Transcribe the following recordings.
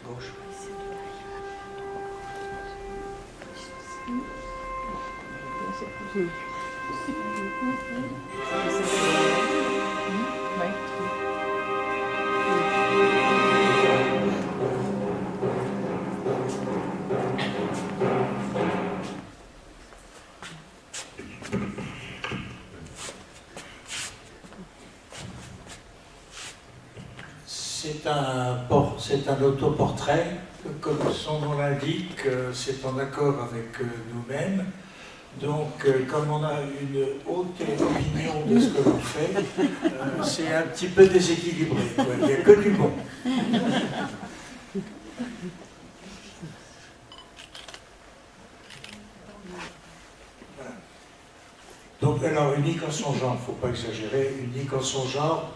gauche. C'est un autoportrait, comme son nom l'indique, c'est en accord avec nous-mêmes. Donc, comme on a une haute opinion de ce que l'on fait, c'est un petit peu déséquilibré, quoi. Il n'y a que du bon. Voilà. Donc, alors, unique en son genre, il ne faut pas exagérer, unique en son genre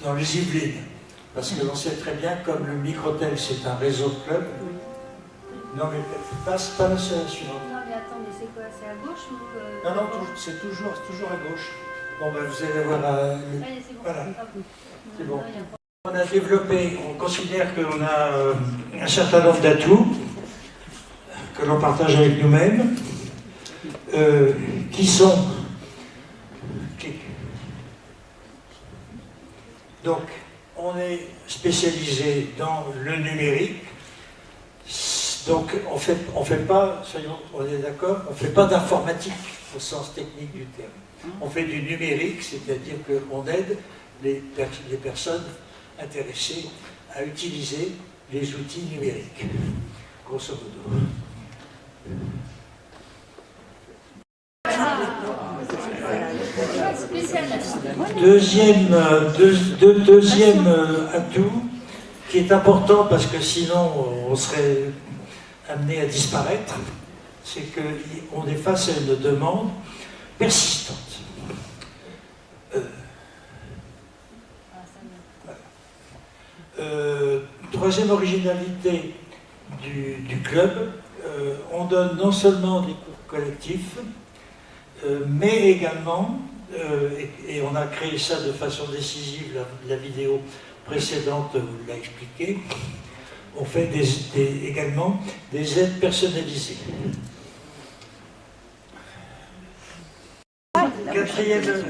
dans les Yvelines. Parce que l'on sait très bien, comme le Microtel, c'est un réseau de clubs. Non, mais passe pas la suivante. Non, mais attends, mais c'est quoi? C'est à gauche ou Non, non, c'est toujours à gauche. Bon, ben, vous allez voir. Allez, c'est bon. Voilà. C'est bon. Non, On a développé, on considère qu'on a un certain nombre d'atouts que l'on partage avec nous-mêmes, qui sont. Donc, on est spécialisé dans le numérique, donc on fait pas, soyons, on est d'accord, on fait pas d'informatique au sens technique du terme. On fait du numérique, c'est-à-dire qu'on aide les personnes intéressées à utiliser les outils numériques, grosso modo. Deuxième atout, qui est important parce que sinon on serait amené à disparaître, c'est qu'on est face à une demande persistante. Troisième originalité du club, on donne non seulement des cours collectifs, mais également, et on a créé ça de façon décisive, la vidéo précédente vous l'a expliqué, on fait également des aides personnalisées.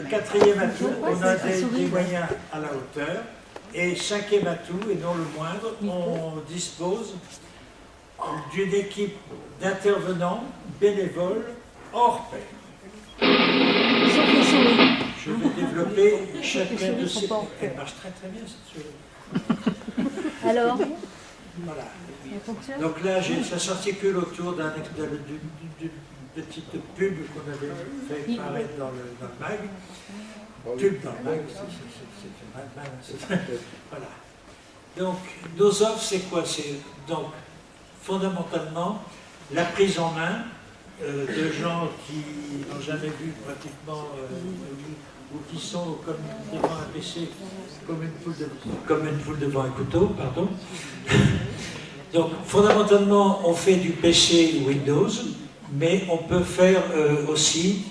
Quatrième atout, on a des moyens à la hauteur. Et cinquième atout, et non le moindre, on dispose d'une équipe d'intervenants bénévoles hors pair. Je vais développer chacun de ces... Elle marche très très bien cette chose. Alors, voilà. Donc là, ça s'articule autour d'une petite pub qu'on avait fait paraître dans le mag. Pub dans le mag, voilà. Donc, nos offres, c'est quoi? C'est donc fondamentalement la prise en main de gens qui n'ont jamais vu pratiquement ou qui sont comme devant un PC, comme une poule devant un couteau, pardon. Donc, fondamentalement, on fait du PC Windows, mais on peut faire aussi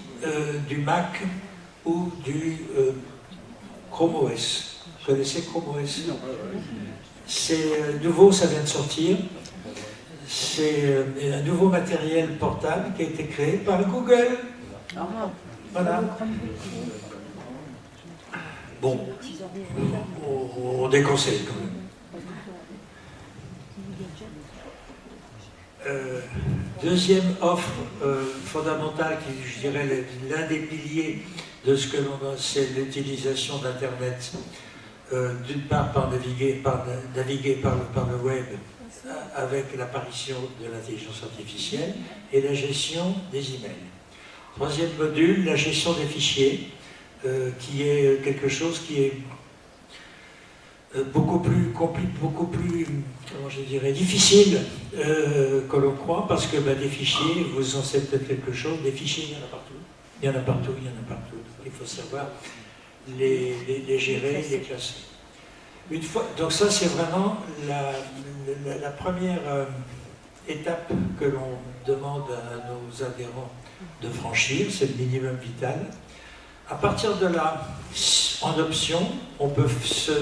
du Mac ou du Chrome OS. Vous connaissez Chrome OS? C'est nouveau, ça vient de sortir. C'est un nouveau matériel portable qui a été créé par Google. Voilà. Bon, on déconseille quand même. Deuxième offre fondamentale, qui je dirais l'un des piliers de ce que l'on a, c'est l'utilisation d'Internet, d'une part par naviguer par le web, avec l'apparition de l'intelligence artificielle, et la gestion des emails. Troisième module, la gestion des fichiers, qui est quelque chose qui est beaucoup plus comment je dirais, difficile que l'on croit, parce que des fichiers, vous en savez peut-être quelque chose, des fichiers, il y en a partout. Il y en a partout. Il faut savoir les gérer, les classer. Une fois, donc ça, c'est vraiment la première étape que l'on demande à nos adhérents de franchir, c'est le minimum vital. À partir de là, en option, on peut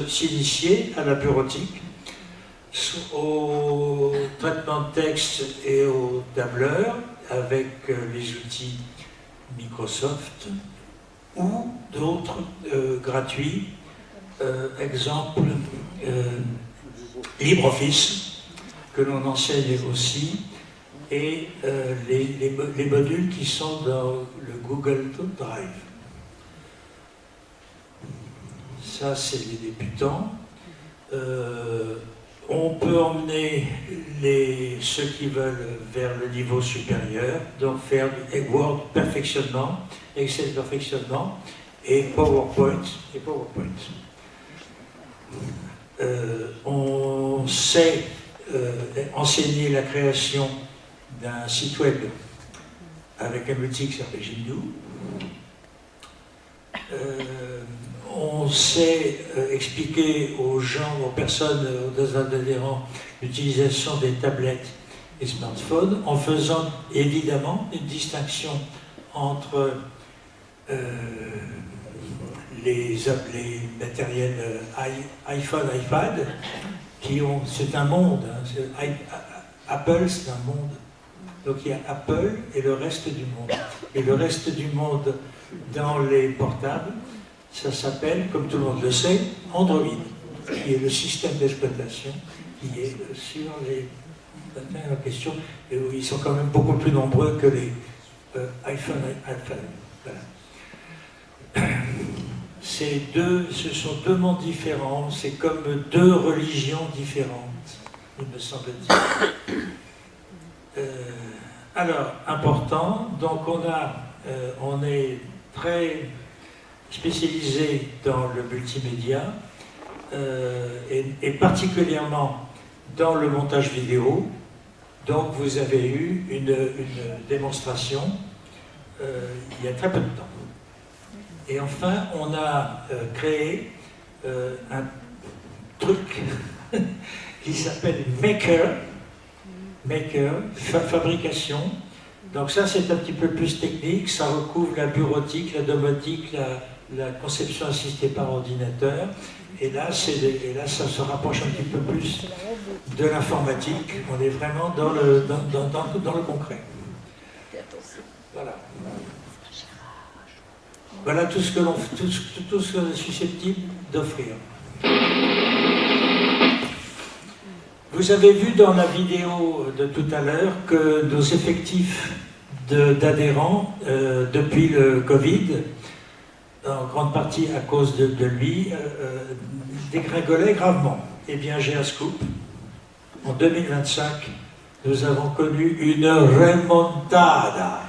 s'initier à la bureautique, au traitement de texte et au tableur avec les outils Microsoft ou d'autres gratuits, exemple LibreOffice, que l'on enseigne aussi, et les modules qui sont dans le Google Drive. Ça, c'est les débutants. On peut emmener ceux qui veulent vers le niveau supérieur, donc faire Word perfectionnement, Excel perfectionnement et PowerPoint. On sait enseigner la création d'un site web avec un outil qui s'appelle Gimdo. On sait expliquer aux gens, aux personnes, aux adhérents, l'utilisation des tablettes et smartphones, en faisant évidemment une distinction entre les matériels iPhone, iPad, c'est un monde. Hein, Apple, c'est un monde. Donc il y a Apple et le reste du monde. Et le reste du monde dans les portables, ça s'appelle, comme tout le monde le sait, Android, qui est le système d'exploitation qui est sur les matériels en question. Et où ils sont quand même beaucoup plus nombreux que les iPhone. Voilà. Ce sont deux mondes différents, c'est comme deux religions différentes, il me semble-t-il. Alors, important, donc on est très spécialisé dans le multimédia et particulièrement dans le montage vidéo. Donc vous avez eu une démonstration il y a très peu de temps. Et enfin, on a créé un truc qui s'appelle Maker, fabrication. Donc ça, c'est un petit peu plus technique, ça recouvre la bureautique, la domotique, la conception assistée par ordinateur. Et là, ça se rapproche un petit peu plus de l'informatique. On est vraiment dans le concret. Voilà. Voilà tout ce que l'on est susceptible d'offrir. Vous avez vu dans la vidéo de tout à l'heure que nos effectifs d'adhérents, depuis le Covid, en grande partie à cause de lui, dégringolaient gravement. Eh bien, j'ai un scoop. En 2025, nous avons connu une remontada,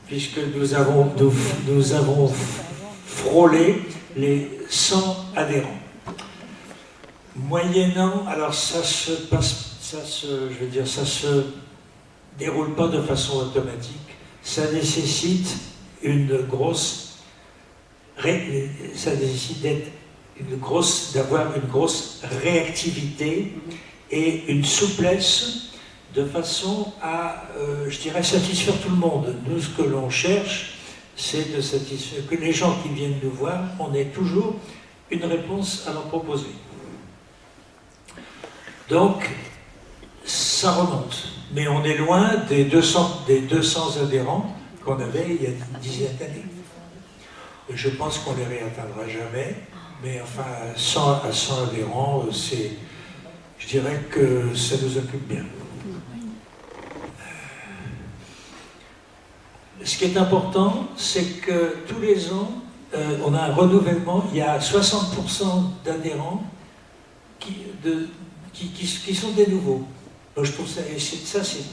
puisque nous avons frôlé les 100 adhérents. Moyennant, alors ça se déroule pas de façon automatique, ça nécessite d'avoir une grosse réactivité et une souplesse de façon à, je dirais, satisfaire tout le monde. Nous, ce que l'on cherche, c'est de satisfaire, que les gens qui viennent nous voir, on ait toujours une réponse à leur proposer. Donc, ça remonte. Mais on est loin des 200 adhérents qu'on avait il y a une dizaine d'années. Et je pense qu'on ne les réatteindra jamais. Mais enfin, à 100 adhérents, je dirais que ça nous occupe bien. Ce qui est important, c'est que tous les ans, on a un renouvellement. Il y a 60% d'adhérents qui sont des nouveaux. Donc je trouve ça c'est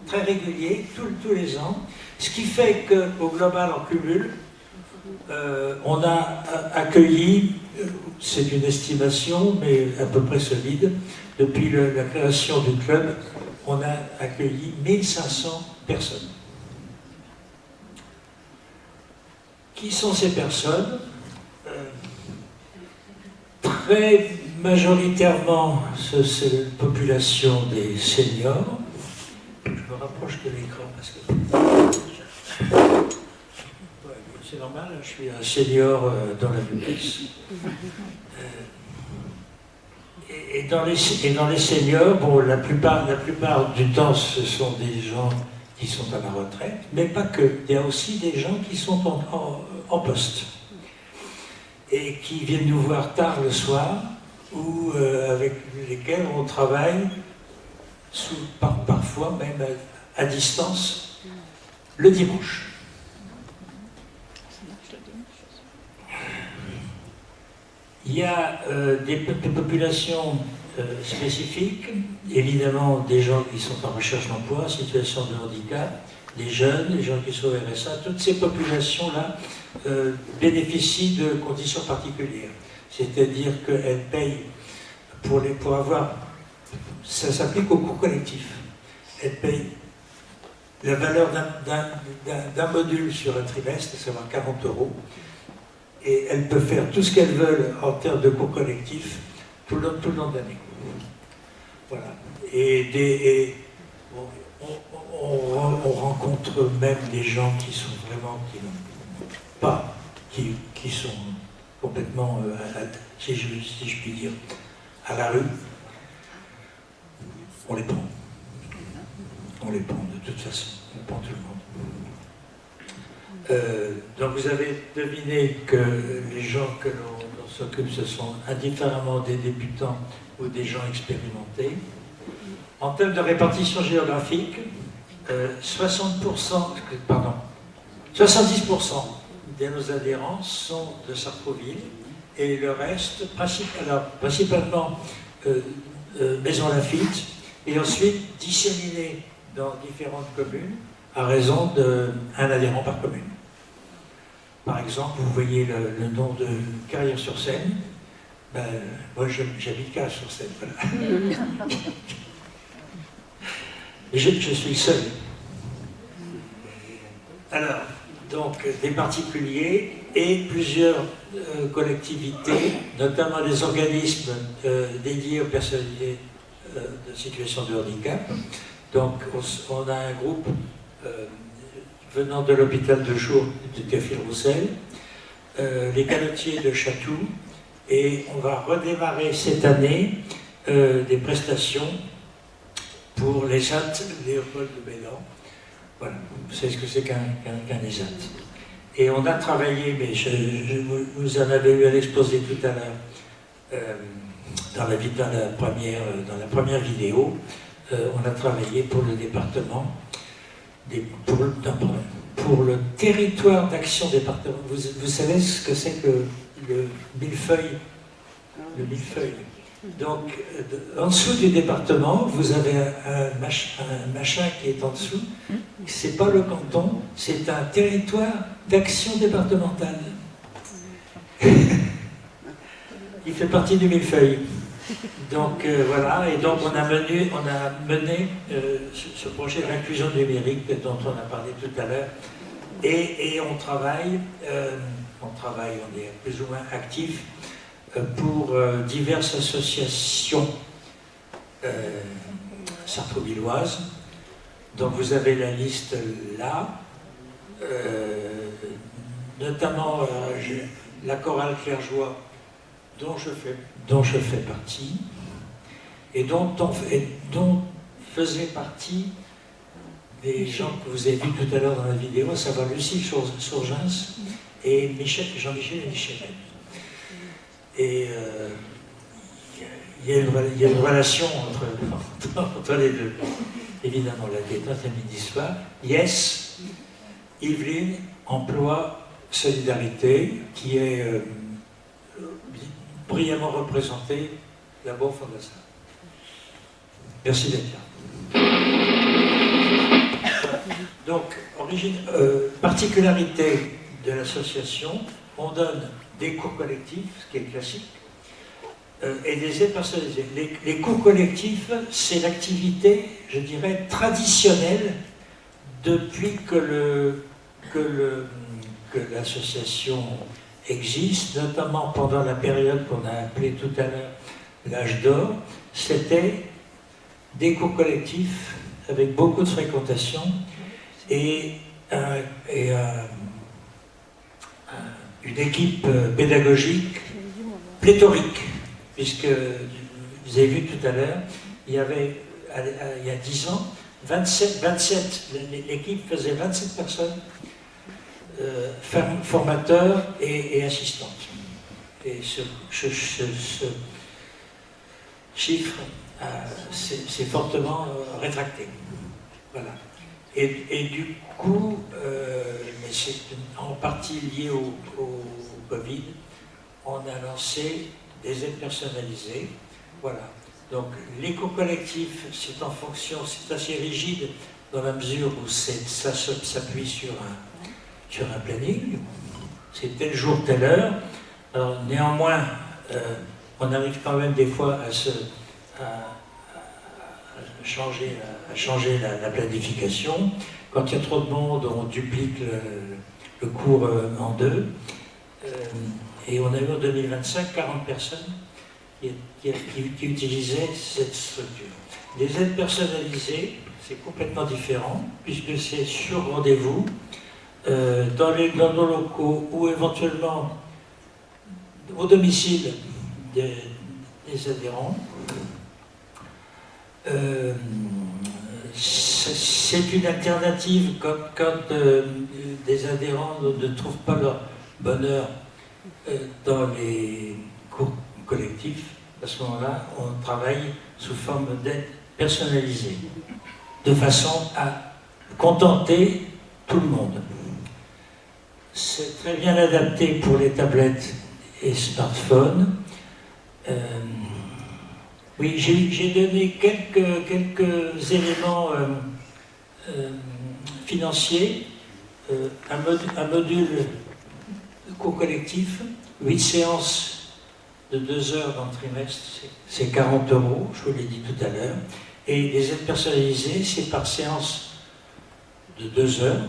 très régulier, tous les ans. Ce qui fait qu'au global, en cumul, on a accueilli, c'est une estimation, mais à peu près solide, depuis la création du club, on a accueilli 1500 personnes. Qui sont ces personnes? Très majoritairement, c'est la population des seniors. Je me rapproche de l'écran parce que c'est normal, je suis un senior dans la jeunesse. et dans les seniors, bon, la plupart du temps, ce sont des gens qui sont à la retraite, mais pas que. Il y a aussi des gens qui sont en poste et qui viennent nous voir tard le soir ou avec lesquels on travaille parfois même à distance le dimanche. Il y a des populations spécifiques, évidemment des gens qui sont en recherche d'emploi, en situation de handicap, les jeunes, les gens qui sont au RSA, toutes ces populations-là bénéficient de conditions particulières. C'est-à-dire qu'elles payent pour avoir, ça s'applique au cours collectif, elles payent la valeur d'un module sur un trimestre, à savoir 40 €, et elles peuvent faire tout ce qu'elles veulent en termes de cours collectif tout le long de l'année. Voilà. Et bon, on rencontre même des gens qui sont vraiment, qui sont complètement, si je puis dire, à la rue. On les prend. On les prend de toute façon. On prend tout le monde. Donc vous avez deviné que les gens que l'on s'occupe, ce sont indifféremment des débutants ou des gens expérimentés. En termes de répartition géographique, 70% de nos adhérents sont de Sartrouville et le reste, principalement Maison Lafitte, et ensuite disséminés dans différentes communes à raison d'un adhérent par commune. Par exemple, vous voyez le nom de Carrières-sur-Seine. Ben, moi, j'habite Carrières-sur-Seine. Voilà. Je suis le seul. Alors, donc, des particuliers et plusieurs collectivités, notamment des organismes dédiés aux personnes de situation de handicap. Donc, on a un groupe venant de l'hôpital de jour de Théophile Roussel, les calotiers de Chatou, et on va redémarrer cette année des prestations pour les ESAT Léopold de Bélan. Voilà, vous savez ce que c'est qu'un ESAT. Et on a travaillé, mais vous en avez eu à l'exposé tout à l'heure, dans la première vidéo, on a travaillé pour le département, pour le territoire d'action département. Vous savez ce que c'est que le millefeuille? Le millefeuille. Donc, en dessous du département, vous avez un machin qui est en dessous. C'est pas le canton, c'est un territoire d'action départementale. Il fait partie du millefeuille. Donc voilà, et donc on a mené ce projet d'inclusion numérique dont on a parlé tout à l'heure, et on travaille, on est plus ou moins actif pour diverses associations sartrouvilloises. Donc vous avez la liste là, notamment la chorale Clairjoie dont je fais partie, et dont faisaient partie des gens que vous avez vus tout à l'heure dans la vidéo, à savoir Lucie Surgens et Jean-Michel et Michel. Et il y a une relation entre les deux. Évidemment, la détente et midi soir. Yes, Yveline, emploi, solidarité, qui est brillamment représentée là-bas au fond de la salle. Merci d'être là. Donc, particularité de l'association, on donne des cours collectifs, ce qui est classique, et des aides personnalisées. Les cours collectifs, c'est l'activité, je dirais, traditionnelle depuis que l'association existe, notamment pendant la période qu'on a appelée tout à l'heure l'âge d'or. C'était des cours collectifs avec beaucoup de fréquentation et une équipe pédagogique pléthorique, puisque vous avez vu tout à l'heure, il y avait, il y a 10 ans, 27 l'équipe faisait 27 personnes, formateurs et assistantes. Et ce chiffre s'est fortement rétracté. Voilà. Et du coup, mais c'est en partie lié au Covid, on a lancé des aides personnalisées. Voilà. Donc l'éco-collectif, c'est en fonction, c'est assez rigide dans la mesure où ça s'appuie sur un planning. C'est tel jour, telle heure. Alors, néanmoins, on arrive quand même des fois à changer la planification. Quand il y a trop de monde, on duplique le cours en deux. Et on a eu en 2025 40 personnes qui utilisaient cette structure. Les aides personnalisées, c'est complètement différent, puisque c'est sur rendez-vous, dans nos locaux ou éventuellement au domicile des adhérents. C'est une alternative quand des adhérents ne trouvent pas leur bonheur dans les cours collectifs. À ce moment-là, on travaille sous forme d'aide personnalisée, de façon à contenter tout le monde. C'est très bien adapté pour les tablettes et smartphones. Oui, j'ai donné quelques éléments financiers. Un module cours collectif, 8 séances de 2 heures dans le trimestre, c'est 40 €, je vous l'ai dit tout à l'heure. Et les aides personnalisées, c'est par séance de 2 heures,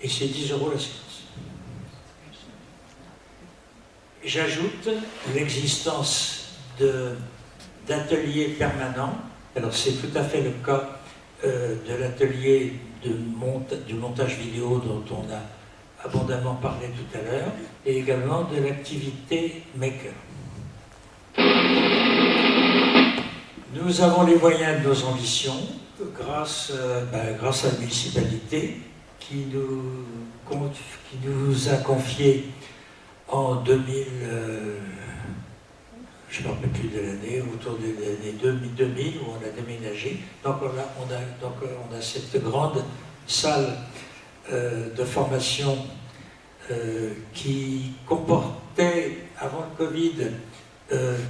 et c'est 10 € la séance. J'ajoute l'existence d'ateliers permanents. Alors c'est tout à fait le cas de l'atelier du montage vidéo dont on a abondamment parlé tout à l'heure, et également de l'activité maker. Nous avons les moyens de nos ambitions grâce à la municipalité qui nous a confié en 2000, je ne me rappelle plus de l'année, autour de l'année 2000 où on a déménagé. Donc on a cette grande salle de formation qui comportait, avant le Covid,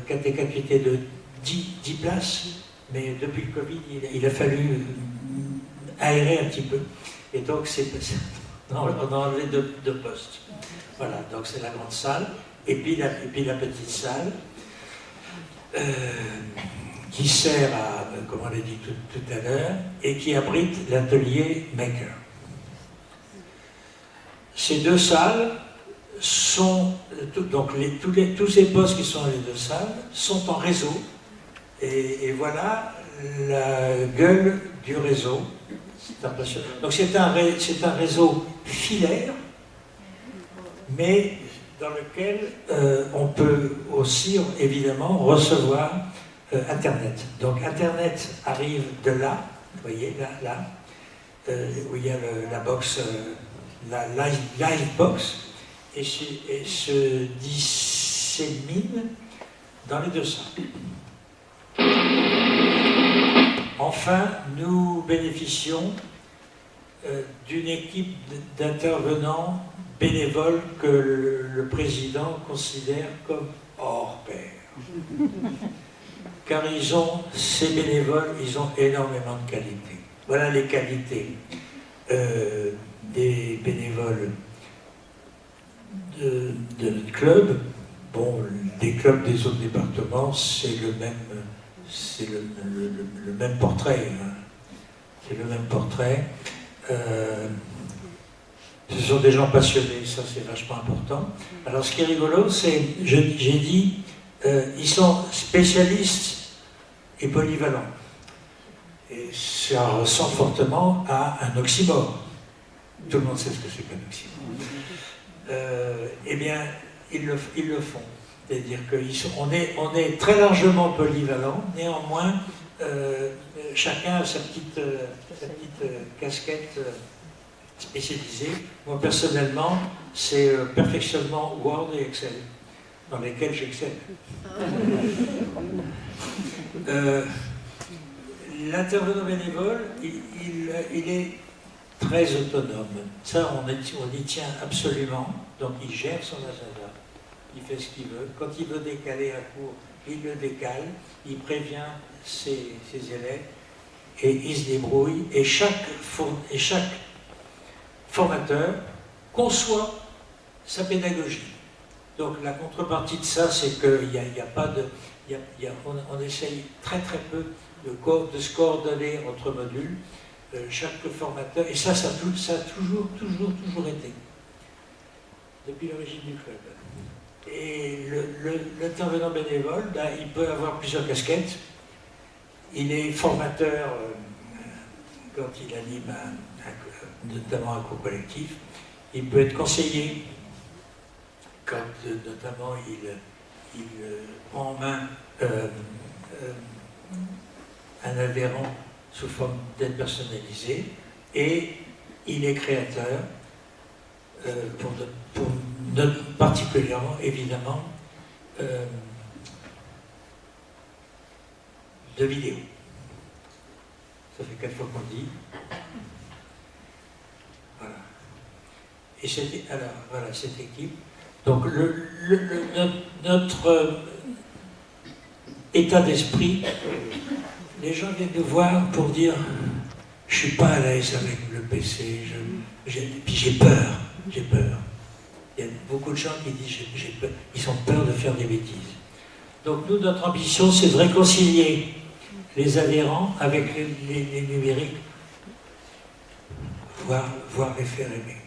capacité de 10 places, mais depuis le Covid, il a fallu aérer un petit peu. Et donc, on a enlevé 2 postes. Voilà, donc c'est la grande salle, et puis la petite salle, qui sert à, comme on l'a dit tout à l'heure, et qui abrite l'atelier Maker. Ces 2 salles sont, donc tous ces postes qui sont dans les 2 salles sont en réseau, et voilà la gueule du réseau. C'est impressionnant. Donc c'est un réseau filaire, mais dans lequel on peut aussi évidemment recevoir Internet. Donc Internet arrive de là, vous voyez, là, où il y a la box, la live box, et se dissémine dans les 2 salles. Enfin, nous bénéficions d'une équipe d'intervenants bénévoles que le président considère comme hors pair. Car ces bénévoles, ils ont énormément de qualités. Voilà les qualités des bénévoles de notre club. Bon, des clubs des autres départements, c'est le même portrait. Hein. C'est le même portrait. Ce sont des gens passionnés, ça c'est vachement important. Alors ce qui est rigolo, c'est, j'ai dit, ils sont spécialistes et polyvalents. Et ça ressemble fortement à un oxymore. Tout le monde sait ce que c'est qu'un oxymore. Eh bien, ils le font. C'est-à-dire qu'on est très largement polyvalent, néanmoins, chacun a sa petite casquette spécialisée. Moi, personnellement, c'est perfectionnement Word et Excel, dans lesquels j'excelle. L'intervenant bénévole, il est très autonome. Ça, on y tient absolument. Donc, il gère son agenda. Il fait ce qu'il veut. Quand il veut décaler un cours, il le décale. Il prévient ses élèves et il se débrouille. Et chaque formateur conçoit sa pédagogie. Donc, la contrepartie de ça, c'est qu'il n'y a pas de... on essaye très très peu de se coordonner entre modules. Chaque formateur, et ça a toujours été, depuis l'origine du club. Et l'intervenant bénévole, il peut avoir plusieurs casquettes. Il est formateur quand il anime notamment un cours collectif. Il peut être conseiller quand notamment il prend en main un adhérent sous forme d'aide personnalisée, et il est créateur, particulièrement, évidemment, de vidéos. Ça fait 4 fois qu'on le dit. Voilà. Et cette équipe. Donc, notre état d'esprit, les gens viennent nous voir pour dire « je ne suis pas à l'aise avec le PC, puis j'ai peur. Il y a beaucoup de gens qui disent « j'ai peur », ils ont peur de faire des bêtises. Donc nous, notre ambition, c'est de réconcilier les adhérents avec les numériques, voire les faire aimer.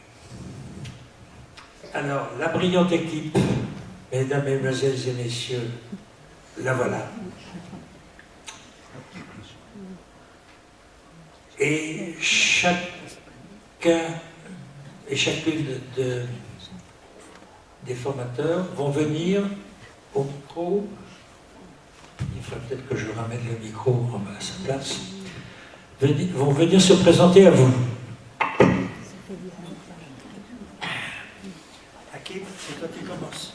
Alors, la brillante équipe, mesdames, mesdemoiselles et messieurs, la voilà. Et chacun et chacune des formateurs vont venir au micro. Il faudrait peut-être que je ramène le micro à sa place. Vont venir se présenter à vous. Hakim, c'est toi qui commences.